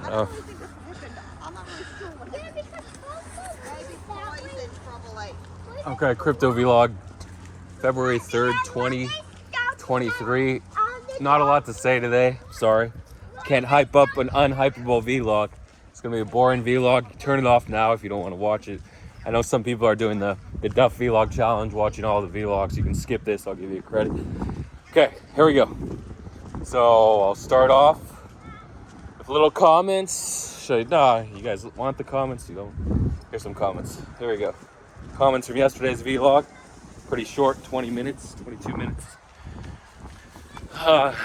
Oh. Okay, crypto vlog, February 3rd, 2023. Not a lot to say today, sorry. Can't hype up an unhypeable vlog. It's gonna be a boring vlog. Turn it off now if you don't want to watch it. I know some people are doing the Duff Vlog Challenge, watching all the vlogs. You can skip this, I'll give you credit. Okay, here we go. So I'll start off with little comments. You guys want the comments? You don't? Here's some comments. Here we go. Comments from yesterday's vlog. Pretty short, 20 minutes, 22 minutes. Let's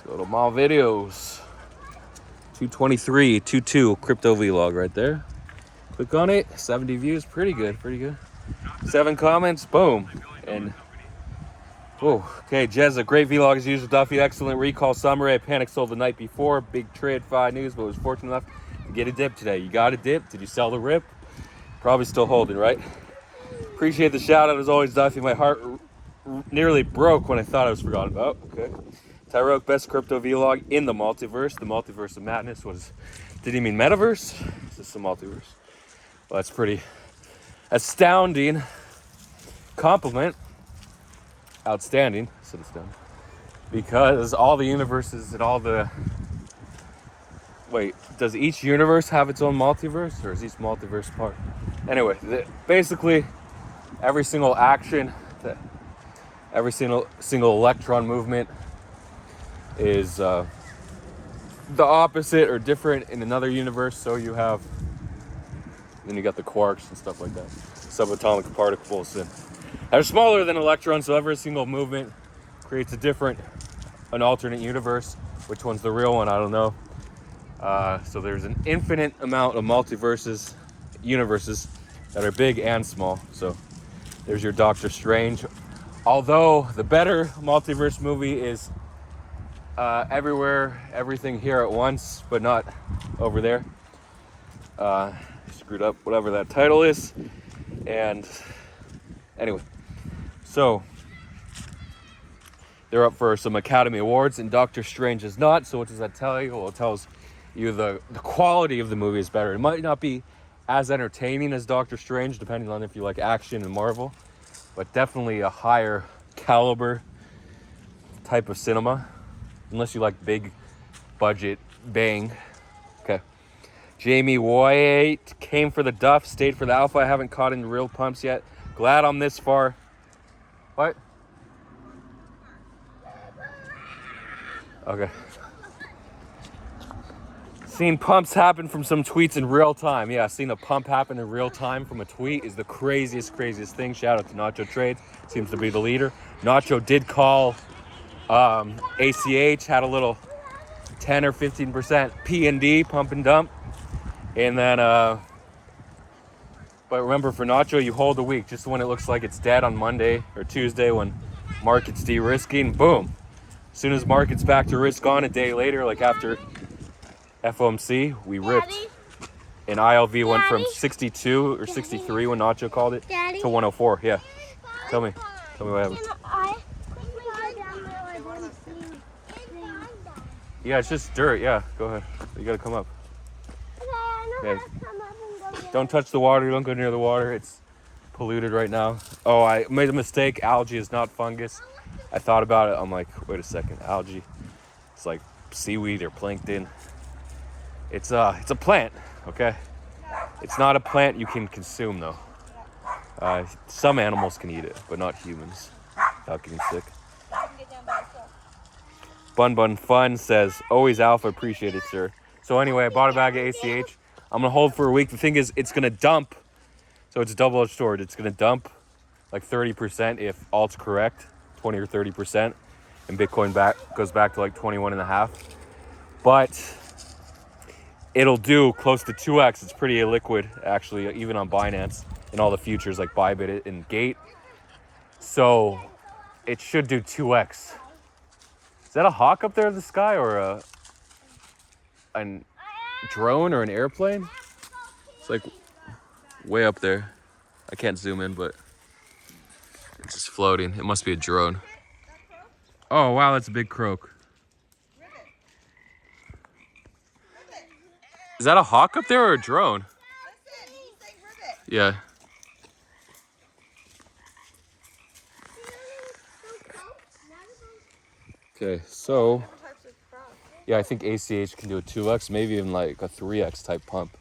go to my videos. 223, 22 crypto vlog right there. Click on it. 70 views. Pretty good, pretty good. 7 comments. Boom. And okay, Jez, a great vlog as usual. Duffy, excellent recall summary. I panic sold the night before. Big trade, 5 news, but was fortunate enough to get a dip today. You got a dip? Did you sell the rip? Probably still holding, right? Appreciate the shout out as always, Duffy. My heart nearly broke when I thought I was forgotten about. Okay. Tyroke, best crypto vlog in the multiverse. The multiverse of madness was, did he mean metaverse? Is this the multiverse? Well, that's pretty astounding compliment. Outstanding, so it's done. Because all the universes and all the... Wait, does each universe have its own multiverse? Or is each multiverse part? Anyway, basically, every single action, every single electron movement is the opposite or different in another universe. So you have... Then you got the quarks and stuff like that. Subatomic particles. And they're smaller than electrons, so every single movement creates an alternate universe. Which one's the real one? I don't know. So there's an infinite amount of universes that are big and small. So there's your Doctor Strange. Although the better multiverse movie is Everywhere, Everything, Here at Once, but not over there. Screwed up whatever that title is. And anyway, so they're up for some Academy Awards and Doctor Strange is not. So what does that tell you? Well, it tells you the quality of the movie is better. It might not be as entertaining as Doctor Strange, depending on if you like action and Marvel, but definitely a higher caliber type of cinema, unless you like big budget bang. Okay. Jamie White came for the Duff, stayed for the Alpha. I haven't caught in real pumps yet. Glad I'm this far. What? Okay. Seen pumps happen from some tweets in real time. Yeah, seeing a pump happen in real time from a tweet is the craziest thing. Shout out to Nacho Trades. Seems to be the leader. Nacho did call ACH, had a little 10 or 15% P&D, pump and dump. And then, but remember for Nacho, you hold a week just when it looks like it's dead on Monday or Tuesday when market's de-risking, boom. As soon as market's back to risk on a day later, like after FOMC, we ripped. And ILV went from 62 or 63 when Nacho called it to 104. Yeah. Tell me what happened. Yeah, it's just dirt. Yeah, go ahead. You gotta come up. Yeah. Don't touch the water. Don't go near the water. It's polluted right now. Oh, I made a mistake. Algae is not fungus. I thought about it. I'm like, wait a second. Algae. It's like seaweed or plankton. It's a plant, okay? It's not a plant you can consume, though. Some animals can eat it, but not humans without getting sick. Bun Fun says, always Alpha, appreciate it, sir. So anyway, I bought a bag of ACH. I'm going to hold for a week. The thing is, it's going to dump. So it's a double-edged sword. It's going to dump like 30% if alt's correct, 20 or 30%. And Bitcoin goes back to like 21.5. But it'll do close to 2x. It's pretty illiquid, actually, even on Binance and all the futures like Bybit and Gate. So it should do 2x. Is that a hawk up there in the sky or a drone or an airplane? It's like way up there. I can't zoom in, but it's just floating. It must be a drone. Oh, wow, that's a big croak. Is that a hawk up there or a drone? Listen, he's saying ribbit. Yeah. Okay, so Different types of frogs. yeah, I think ACH can do a 2x, maybe even like a 3x type pump.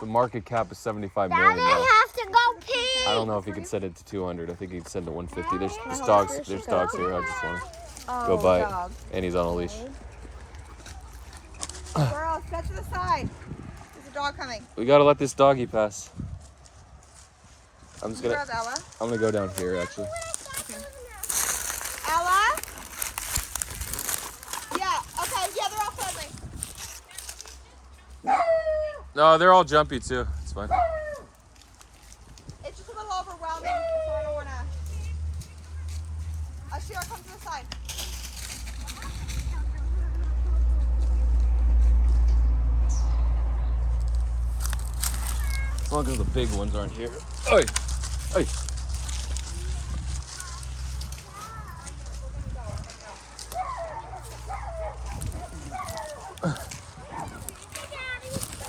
The market cap is 75 million Daddy, now. I have to go pee. I don't know if he can send it to 200. I think he can send it to 150. There's dogs here. I just want to go by it. And he's on a leash. Girl, step to the side. There's a dog coming. We gotta let this doggy pass. I'm just Grab gonna. Ella. I'm gonna go down here actually. Ella? Yeah, okay, yeah, they're all friendly. No, they're all jumpy too. It's fine. It's just a little overwhelming, so I don't want to. Ashira, come to the side. As long as the big ones aren't here. Oi! Oi!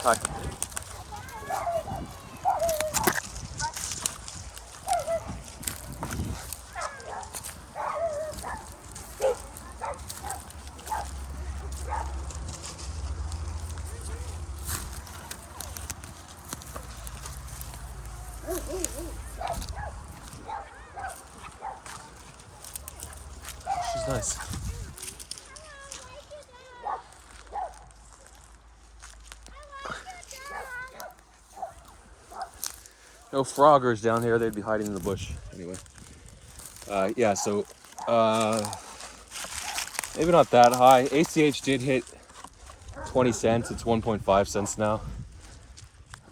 Hi. She's nice. No froggers down here. They'd be hiding in the bush anyway. Yeah, so maybe not that high. ACH did hit 20 cents. It's 1.5 cents now.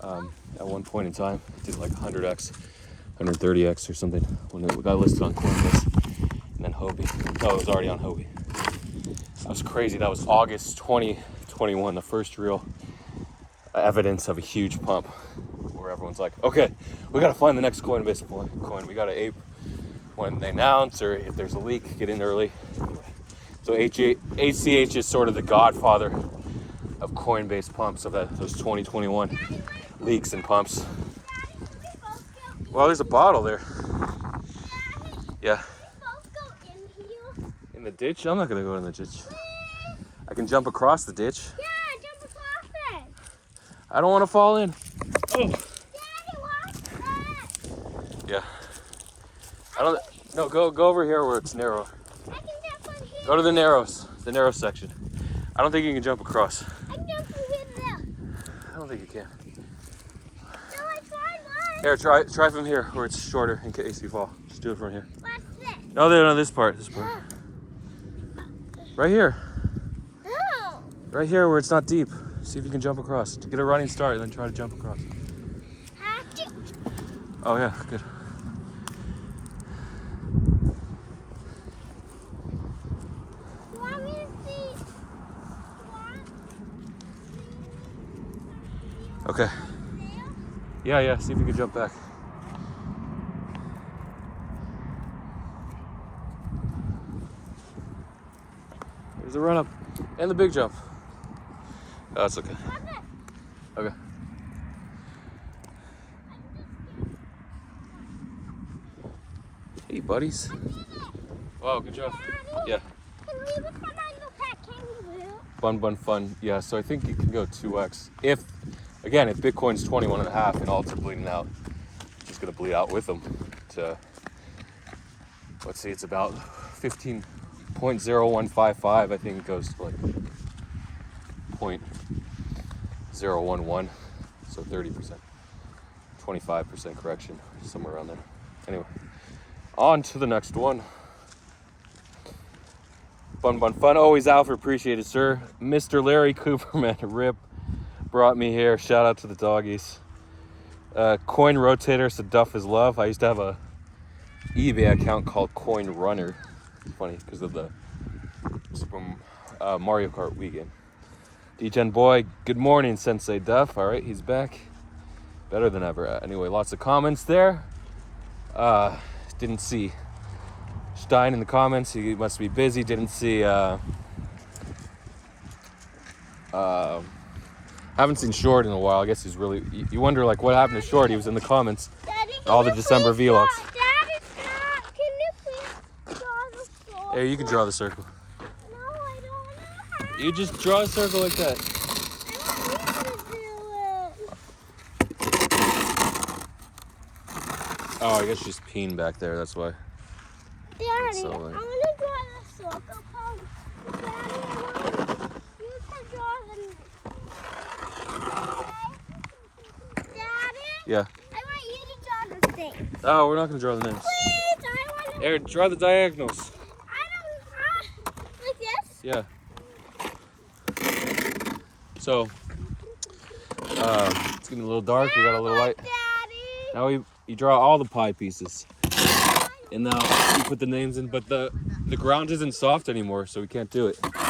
At one point in time, it did like 100x, 130x or something when it got listed on Coinbase. And then Hobie. No, it was already on Hobie. That was crazy. That was August 2021, the first real evidence of a huge pump where everyone's like, okay, we gotta find the next Coinbase coin. We gotta ape when they announce, or if there's a leak, get in early. So ACH is sort of the godfather of Coinbase pumps, of those 2021 leaks and pumps. Well, there's a bottle there. Yeah. In the ditch? I'm not gonna go in the ditch. I can jump across the ditch. Yeah, jump across it. I don't want to fall in. Oh. Daddy, watch that. Yeah. I don't. No, go over here where it's narrow. I can jump on here. Go to the narrow section. I don't think you can jump across. I can jump on here there. I don't think you can. No, I tried one. Here, try from here where it's shorter in case you fall. Just do it from here. What's this? No, this part. Right here. No. Right here where it's not deep. See if you can jump across. Get a running start and then try to jump across. Oh yeah, good. You want me to see? Okay. Yeah, see if you can jump back. There's a run up and the big jump. Oh, that's okay. Okay. Hey, buddies. Wow, good job. Yeah. Can we become a new pet kangaroo? Fun. Yeah, so I think it can go 2x. If Bitcoin's 21 and a half and alts are bleeding out, it's just gonna bleed out with them to, let's see, it's about 15.0155. I think it goes to like 0.011, so 30%, 25% correction, somewhere around there. Anyway, on to the next one. Fun. Always Alfred, appreciate it, sir. Mr. Larry Cooperman, rip, brought me here. Shout out to the doggies. Coin Rotator, so Duff is love. I used to have a eBay account called Coin Runner. It's funny because of it's from Mario Kart Wii game. D10 boy, good morning, Sensei Duff. All right, he's back. Better than ever. Anyway, lots of comments there. Didn't see Stein in the comments. He must be busy. Didn't see Haven't seen Short in a while. I guess he's really. You wonder like what happened to Short. He was in the comments. Daddy, All the December vlogs. Daddy, stop. Can you please draw the circle? Hey, you can draw the circle. No, I don't know how. You just draw a circle like that. Oh, I guess she's peeing back there. That's why. Daddy, So, I want to draw the circle. Daddy, you can draw the... Daddy? Yeah. I want you to draw the thing. Oh, we're not gonna draw the names. Please, I want to... Here, draw the diagonals. I don't... like this? Yeah. So, it's getting a little dark. We got a little light. Daddy. Now you draw all the pie pieces, and now you put the names in. But the ground isn't soft anymore, so we can't do it. It's Daddy,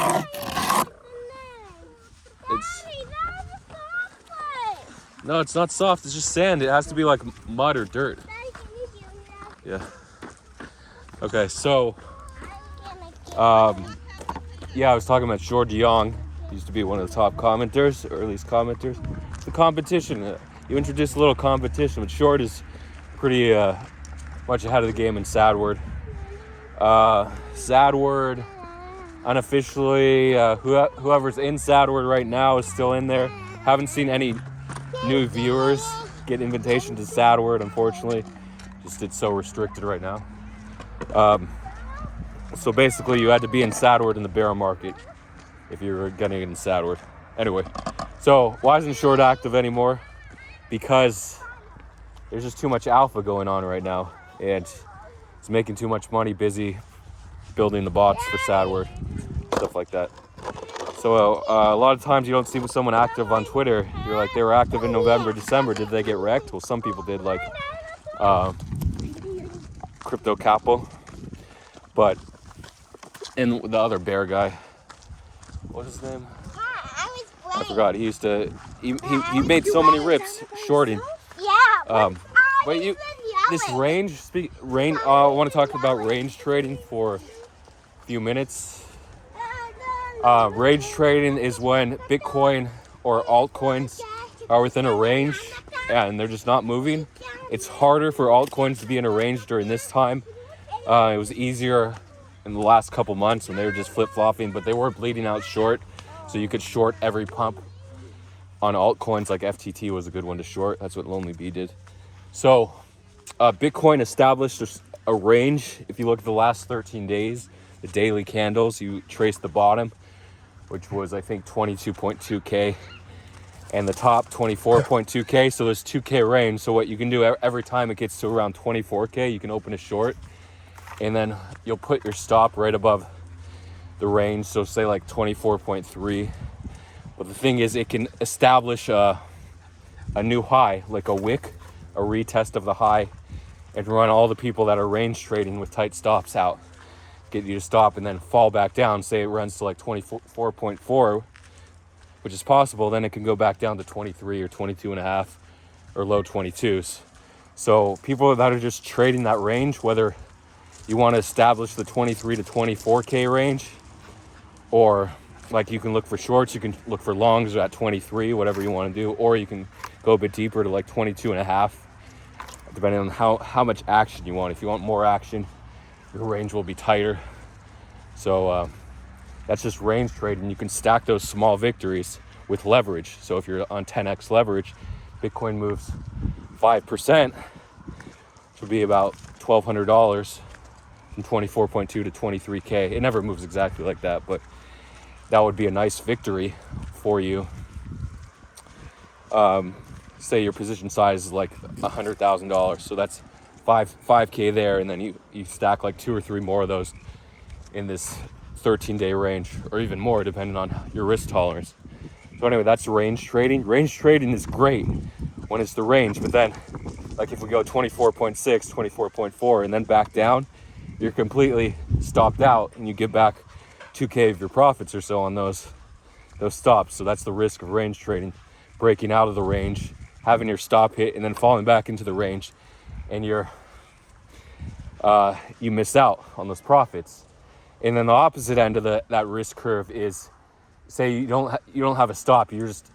that's the soft place. no, it's not soft. It's just sand. It has to be like mud or dirt. Daddy, can you do that? Yeah. Okay, so I'm gonna yeah, I was talking about Short Young. He used to be one of the top commenters, or at least commenters. The competition. You introduced a little competition, but Short is pretty much ahead of the game in SADWord. SADWord, unofficially, whoever's in SADWord right now is still in there. Haven't seen any new viewers get invitation to SADWord, unfortunately. Just it's so restricted right now. So basically, you had to be in SADWord in the bear market if you were getting in SADWord. Anyway, so why isn't Short active anymore? Because there's just too much alpha going on right now, and it's making too much money busy building the bots for SADWord, stuff like that. So a lot of times you don't see someone active on Twitter. You're like, they were active in November, December. Did they get wrecked? Well, some people did, like Crypto Capo, and the other bear guy. What's his name? I forgot. He used to. He made so many rips shorting. Yeah. Wait, this range. I want to talk about range trading for a few minutes. Range trading is when Bitcoin or altcoins are within a range and they're just not moving. It's harder for altcoins to be in a range during this time. It was easier in the last couple months when they were just flip-flopping, but they were bleeding out short, so you could short every pump on altcoins. Like FTT was a good one to short. That's what Lonely Bee did. So Bitcoin established a range. If you look at the last 13 days, the daily candles, you trace the bottom, which was I think 22.2K, and the top 24.2K. So there's 2K range. So what you can do every time it gets to around 24K, you can open a short, and then you'll put your stop right above the range. So say like 24.3. But the thing is, it can establish a new high, like a wick, a retest of the high, and run all the people that are range trading with tight stops out. Get you to stop and then fall back down. Say it runs to like 24.4, which is possible. Then it can go back down to 23 or 22 and a half or low 22s. So people that are just trading that range, whether you want to establish the 23 to 24K range, or like you can look for shorts, you can look for longs at 23, whatever you want to do, or you can go a bit deeper to like 22 and a half, depending on how much action you want. If you want more action, your range will be tighter. So that's just range trading. You can stack those small victories with leverage. So if you're on 10x leverage, Bitcoin moves 5%, which would be about $1,200 from 24.2 to 23K. It never moves exactly like that, but that would be a nice victory for you. Say your position size is like $100,000, so that's 5K there, and then you stack like 2 or 3 more of those in this 13-day range, or even more depending on your risk tolerance. So anyway, that's range trading. Range trading is great when it's the range, but then like if we go 24.6, 24.4, and then back down, you're completely stopped out, and you get back 2K of your profits or so on those stops. So that's the risk of range trading: breaking out of the range, having your stop hit, and then falling back into the range, and you miss out on those profits. And then the opposite end of that risk curve is say you don't have a stop, you're just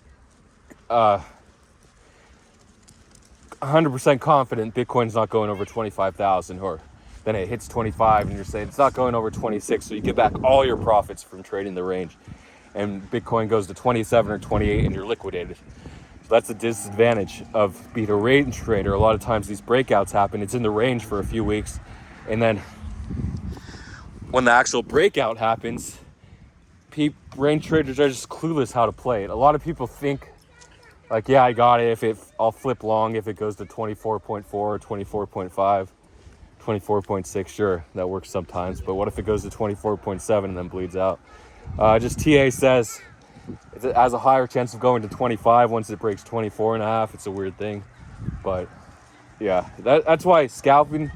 100% confident Bitcoin's not going over 25,000, or then it hits 25 and you're saying it's not going over 26, so you get back all your profits from trading the range, and Bitcoin goes to 27 or 28 and you're liquidated. So that's the disadvantage of being a range trader. A lot of times these breakouts happen, it's in the range for a few weeks, and then when the actual breakout happens, range traders are just clueless how to play it. A lot of people think like, yeah, I got it. I'll flip long if it goes to 24.4, 24.5, 24.6. Sure, that works sometimes. But what if it goes to 24.7 and then bleeds out? Just TA says it has a higher chance of going to 25 once it breaks 24.5. It's a weird thing. But yeah, that's why scalping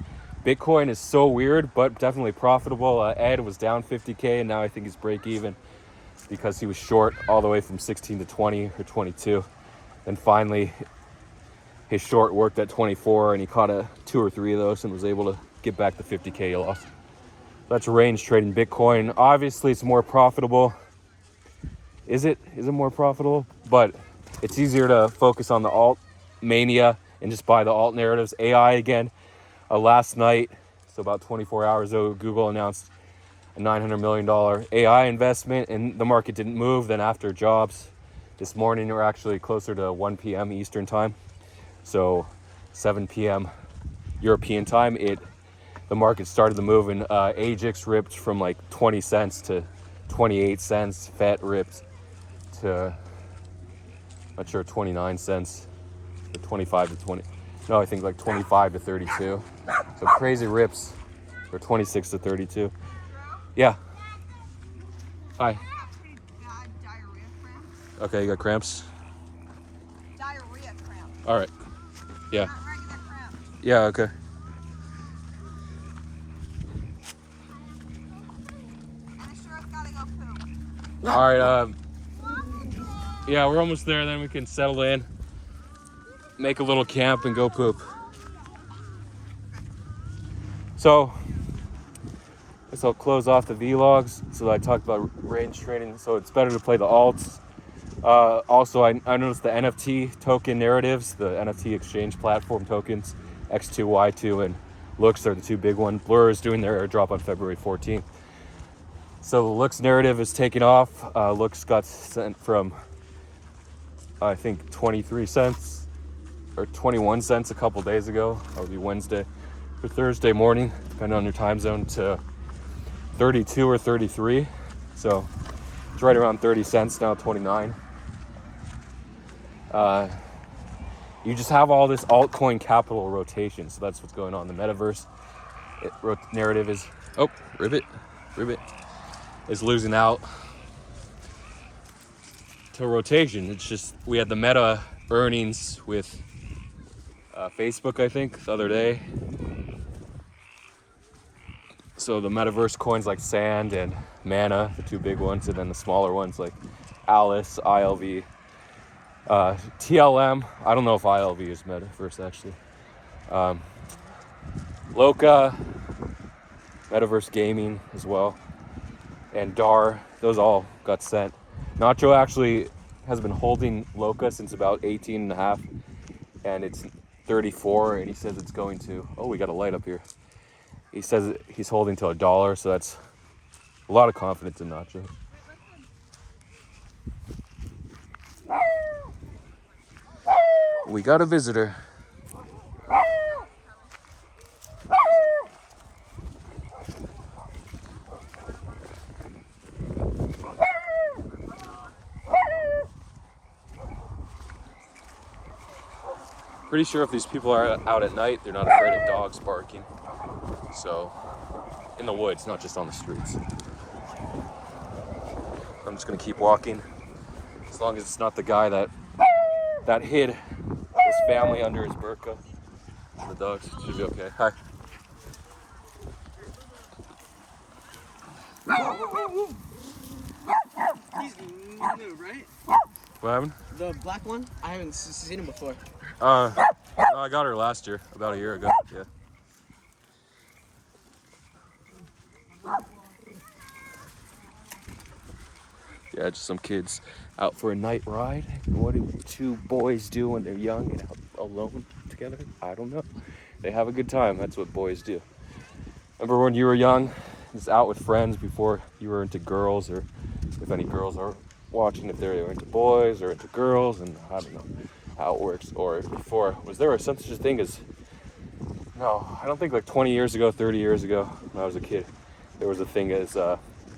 Bitcoin is so weird, but definitely profitable. Ed was down 50K and now I think he's break even because he was short all the way from 16 to 20 or 22. And finally, his short worked at 24 and he caught 2 or 3 of those and was able to get back the 50K he lost. That's range trading Bitcoin. Obviously, it's more profitable. Is it more profitable? But it's easier to focus on the alt mania and just buy the alt narratives. AI again. Last night, so about 24 hours ago, Google announced a $900 million AI investment and the market didn't move. Then after jobs, this morning we're actually closer to 1 p.m. Eastern time, so 7 p.m. European time. The market started to move, and AGIX ripped from like 20 cents to 28 cents. FET ripped to, not sure, 29 cents, or 25 to 20. No, I think like 25 to 32. So crazy rips, or 26 to 32. Yeah. Hi. Bad diarrhea cramps. Okay, you got cramps? Diarrhea cramps. All right. Yeah. Not regular cramps. Yeah, okay. And I sure have gotta go poop. All right, yeah, we're almost there, then we can settle in, make a little camp and go poop. So, I guess I'll close off the vlogs. So I talked about range trading, so it's better to play the alts. Also, I noticed the NFT token narratives, the NFT exchange platform tokens, X2, Y2, and Looks are the 2 big ones. Blur is doing their airdrop on February 14th. So the Looks narrative is taking off. Looks got sent from, I think, 23 cents or 21 cents a couple days ago. That would be Wednesday or Thursday morning, depending on your time zone, to 32 or 33. So it's right around 30 cents now, 29. You just have all this altcoin capital rotation. So that's what's going on. The metaverse narrative is, oh, Ribbit is losing out to rotation. It's just, we had the Meta earnings with Facebook, I think, the other day. So the metaverse coins like Sand and Mana, the 2 big ones, and then the smaller ones like Alice, ILV, TLM. I don't know if ILV is metaverse actually. Loka, Metaverse Gaming as well, and DAR. Those all got sent. Nacho actually has been holding Loka since about 18 and a half, and it's 34, and he says it's going to, oh, we got a light up here. He says he's holding to $1, so that's a lot of confidence in Nacho. We got a visitor. Pretty sure if these people are out at night, they're not afraid of dogs barking. So, in the woods, not just on the streets. I'm just gonna keep walking, as long as it's not the guy that hid his family under his burqa. The dogs should be okay. Hi. He's new, right? What happened? The black one? I haven't seen him before. No, I got her last year, about a year ago. Yeah. Yeah, just some kids out for a night ride. What do two boys do when they're young and out alone together? I don't know. They have a good time. That's what boys do. Remember when you were young, just out with friends before you were into girls, or if any girls are watching, if they're into boys or into girls, and I don't know how it works. Or before, was there such a thing as, no, I don't think like 20 years ago, 30 years ago, when I was a kid, there was a thing as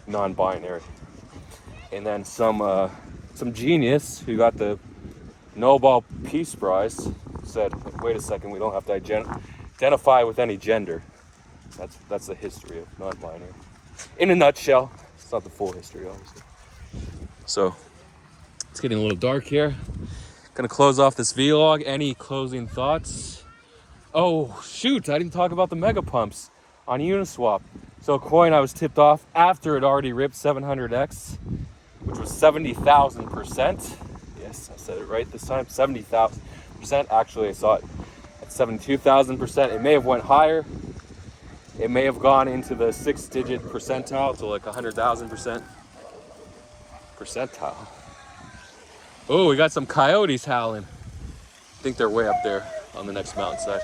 non-binary. And then some genius who got the Nobel Peace Prize said, wait a second, we don't have to identify with any gender. That's the history of non-binary. In a nutshell. It's not the full history, obviously. So, it's getting a little dark here. Gonna close off this vlog. Any closing thoughts? Oh, shoot, I didn't talk about the mega pumps on Uniswap. So a coin I was tipped off after it already ripped 700x, which was 70,000%. Yes, I said it right this time, 70,000%. Actually, I saw it at 72,000%. It may have went higher. It may have gone into the 6-digit percentile to like 100,000% percentile. Oh, we got some coyotes howling. I think they're way up there on the next mountainside.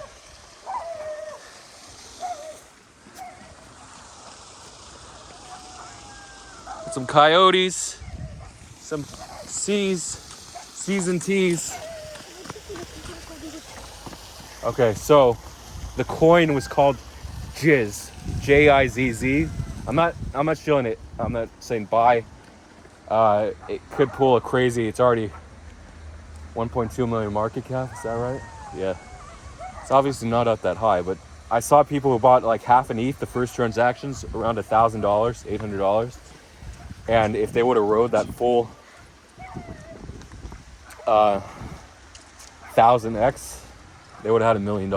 Some coyotes, some C's and T's. Okay, so the coin was called Jizz, Jizz. I'm not showing it. I'm not saying buy. It could pull a crazy. It's already 1.2 million market cap. Is that right? Yeah. It's obviously not up that high, but I saw people who bought like half an ETH the first transactions around $1,000, $800. And if they would have rode that full 1000x, they would have had $1 million.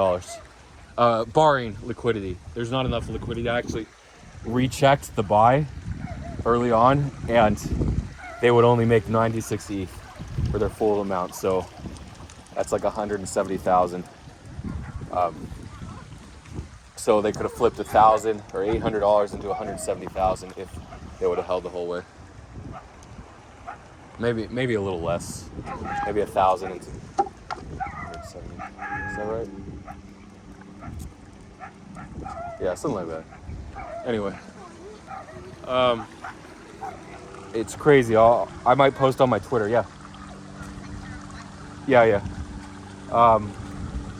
Barring liquidity. There's not enough liquidity. I actually rechecked the buy early on, and they would only make 96 ETH for their full amount. So that's like 170,000. So they could have flipped $1,000 or $800 into 170,000 if they would have held the whole way. Maybe a little less. Maybe 1,000 into 170. Is that right? Yeah, something like that. Anyway, it's crazy. I might post on my Twitter. Yeah.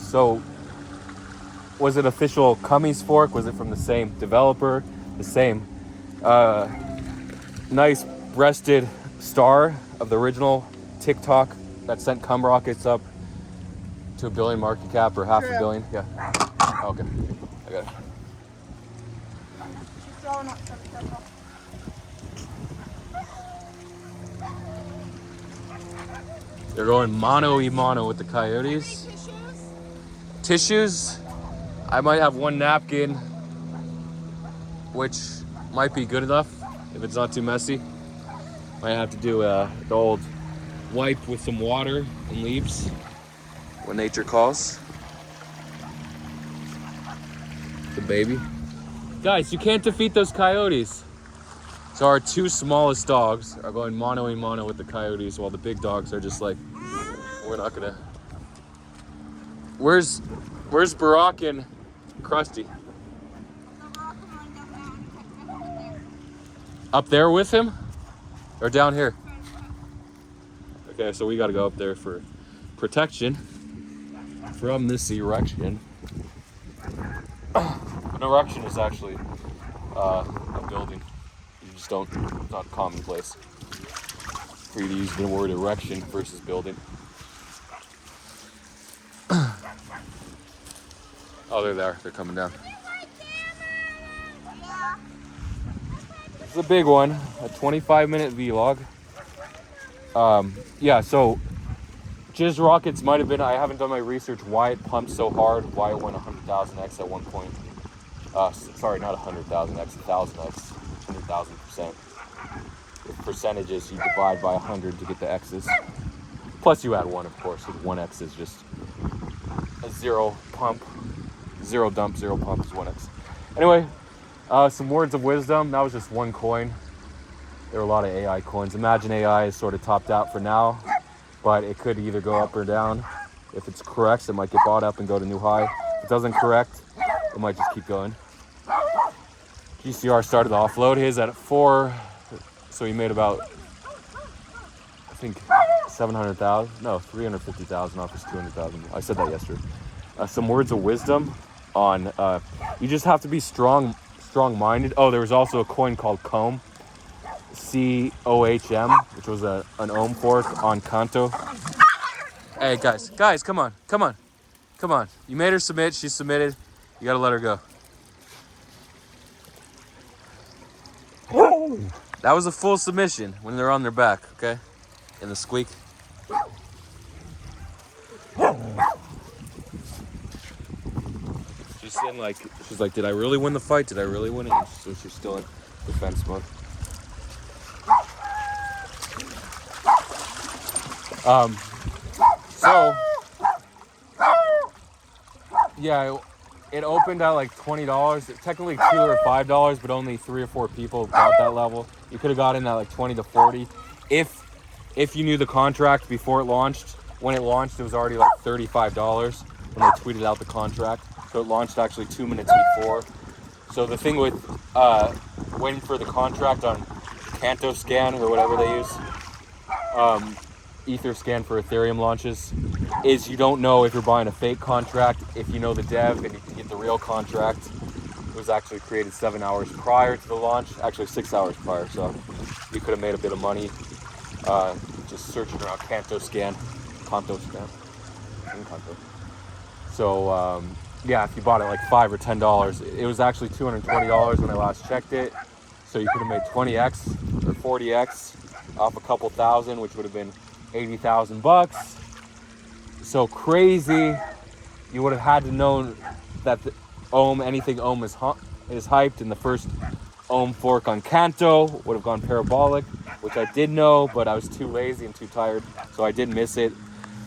So, was it official Cummings fork? Was it from the same developer? The same. Nice breasted star of the original TikTok that sent cum rockets up to $1 billion market cap, or half a billion. Yeah. Okay. I got it. She's throwing up something. They're going mano-y-mano with the coyotes. Tissues? I might have one napkin, which might be good enough if it's not too messy. Might have to do the old wipe with some water and leaves when nature calls. The baby. Guys, you can't defeat those coyotes. So our two smallest dogs are going mano-y-mano with the coyotes, while the big dogs are just like, we're not gonna. Where's Barack and Krusty? Up there with him? Or down here? Okay, so we gotta go up there for protection from this erection. An erection is actually a building. You just don't, it's not commonplace for you to use the word erection versus building. Oh, they're there. They're coming down. This is a big one. A 25-minute vlog. Yeah, so Jizz Rockets might have been, I haven't done my research why it pumped so hard, why it went 100,000x at one point. Sorry, not 100,000x, 1,000x, 100,000%. With percentages, you divide by 100 to get the x's. Plus you add 1, of course, because 1x is just a zero pump. Zero dump, zero pump is 1x. Anyway, some words of wisdom. That was just one coin. there are a lot of AI coins. Imagine AI is sort of topped out for now, but it could either go up or down. If it's correct, it might get bought up and go to new high. If it doesn't correct, it might just keep going. GCR started the offload. His at 4, so he made about, I think, 700,000. No, 350,000 off his 200,000. I said that yesterday. Some words of wisdom on you just have to be strong-minded. Oh, there was also a coin called Cohm, COHM, which was an ohm fork on Kanto. Hey guys, come on. You made her submit. She submitted. You gotta let her go. That was a full submission when they're on their back, okay? In the squeak. She's saying like, did I really win the fight? Did I really win it? So she's still in defense mode. So yeah, it opened at like $20. Technically $2 or $5, but only 3 or 4 people got that level. You could have got in at like 20 to 40 if you knew the contract before it launched. When it launched, it was already like $35 when they tweeted out the contract. So it launched actually 2 minutes before. So the thing with waiting for the contract on Kanto Scan or whatever they use, Etherscan for Ethereum launches, is you don't know if you're buying a fake contract. If you know the dev, then you can get the real contract. It was actually created 7 hours prior to the launch, actually 6 hours prior, so you could have made a bit of money just searching around Kanto Scan. So yeah, if you bought it like $5 or $10, it was actually $220 when I last checked it. So you could have made 20x or 40x off a couple thousand, which would have been 80,000 bucks. So crazy. You would have had to know that the anything ohm is hyped, and the first ohm fork on Kanto would have gone parabolic, which I did know, but I was too lazy and too tired, so I did miss it.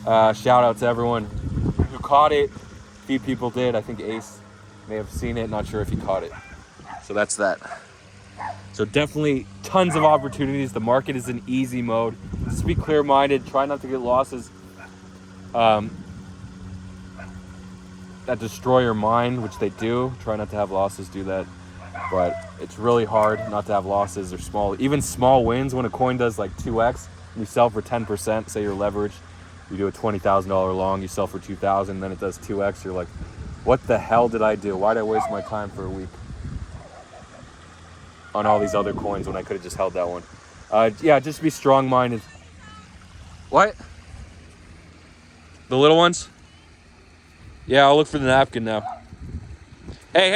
Shout out to everyone who caught it. A few people did. I think Ace may have seen it. Not sure if he caught it. So that's that. So definitely tons of opportunities. The market is in easy mode. Just be clear-minded. Try not to get losses that destroy your mind, which they do. Try not to have losses do that. But it's really hard not to have losses or even small wins. When a coin does like 2x, you sell for 10%, say you're leveraged, you do a $20,000 long, you sell for 2,000, then it does 2x, you're like, what the hell did I do? Why did I waste my time for a week on all these other coins when I could have just held that one? Yeah, just be strong-minded. What? The little ones? Yeah, I'll look for the napkin now. Hey.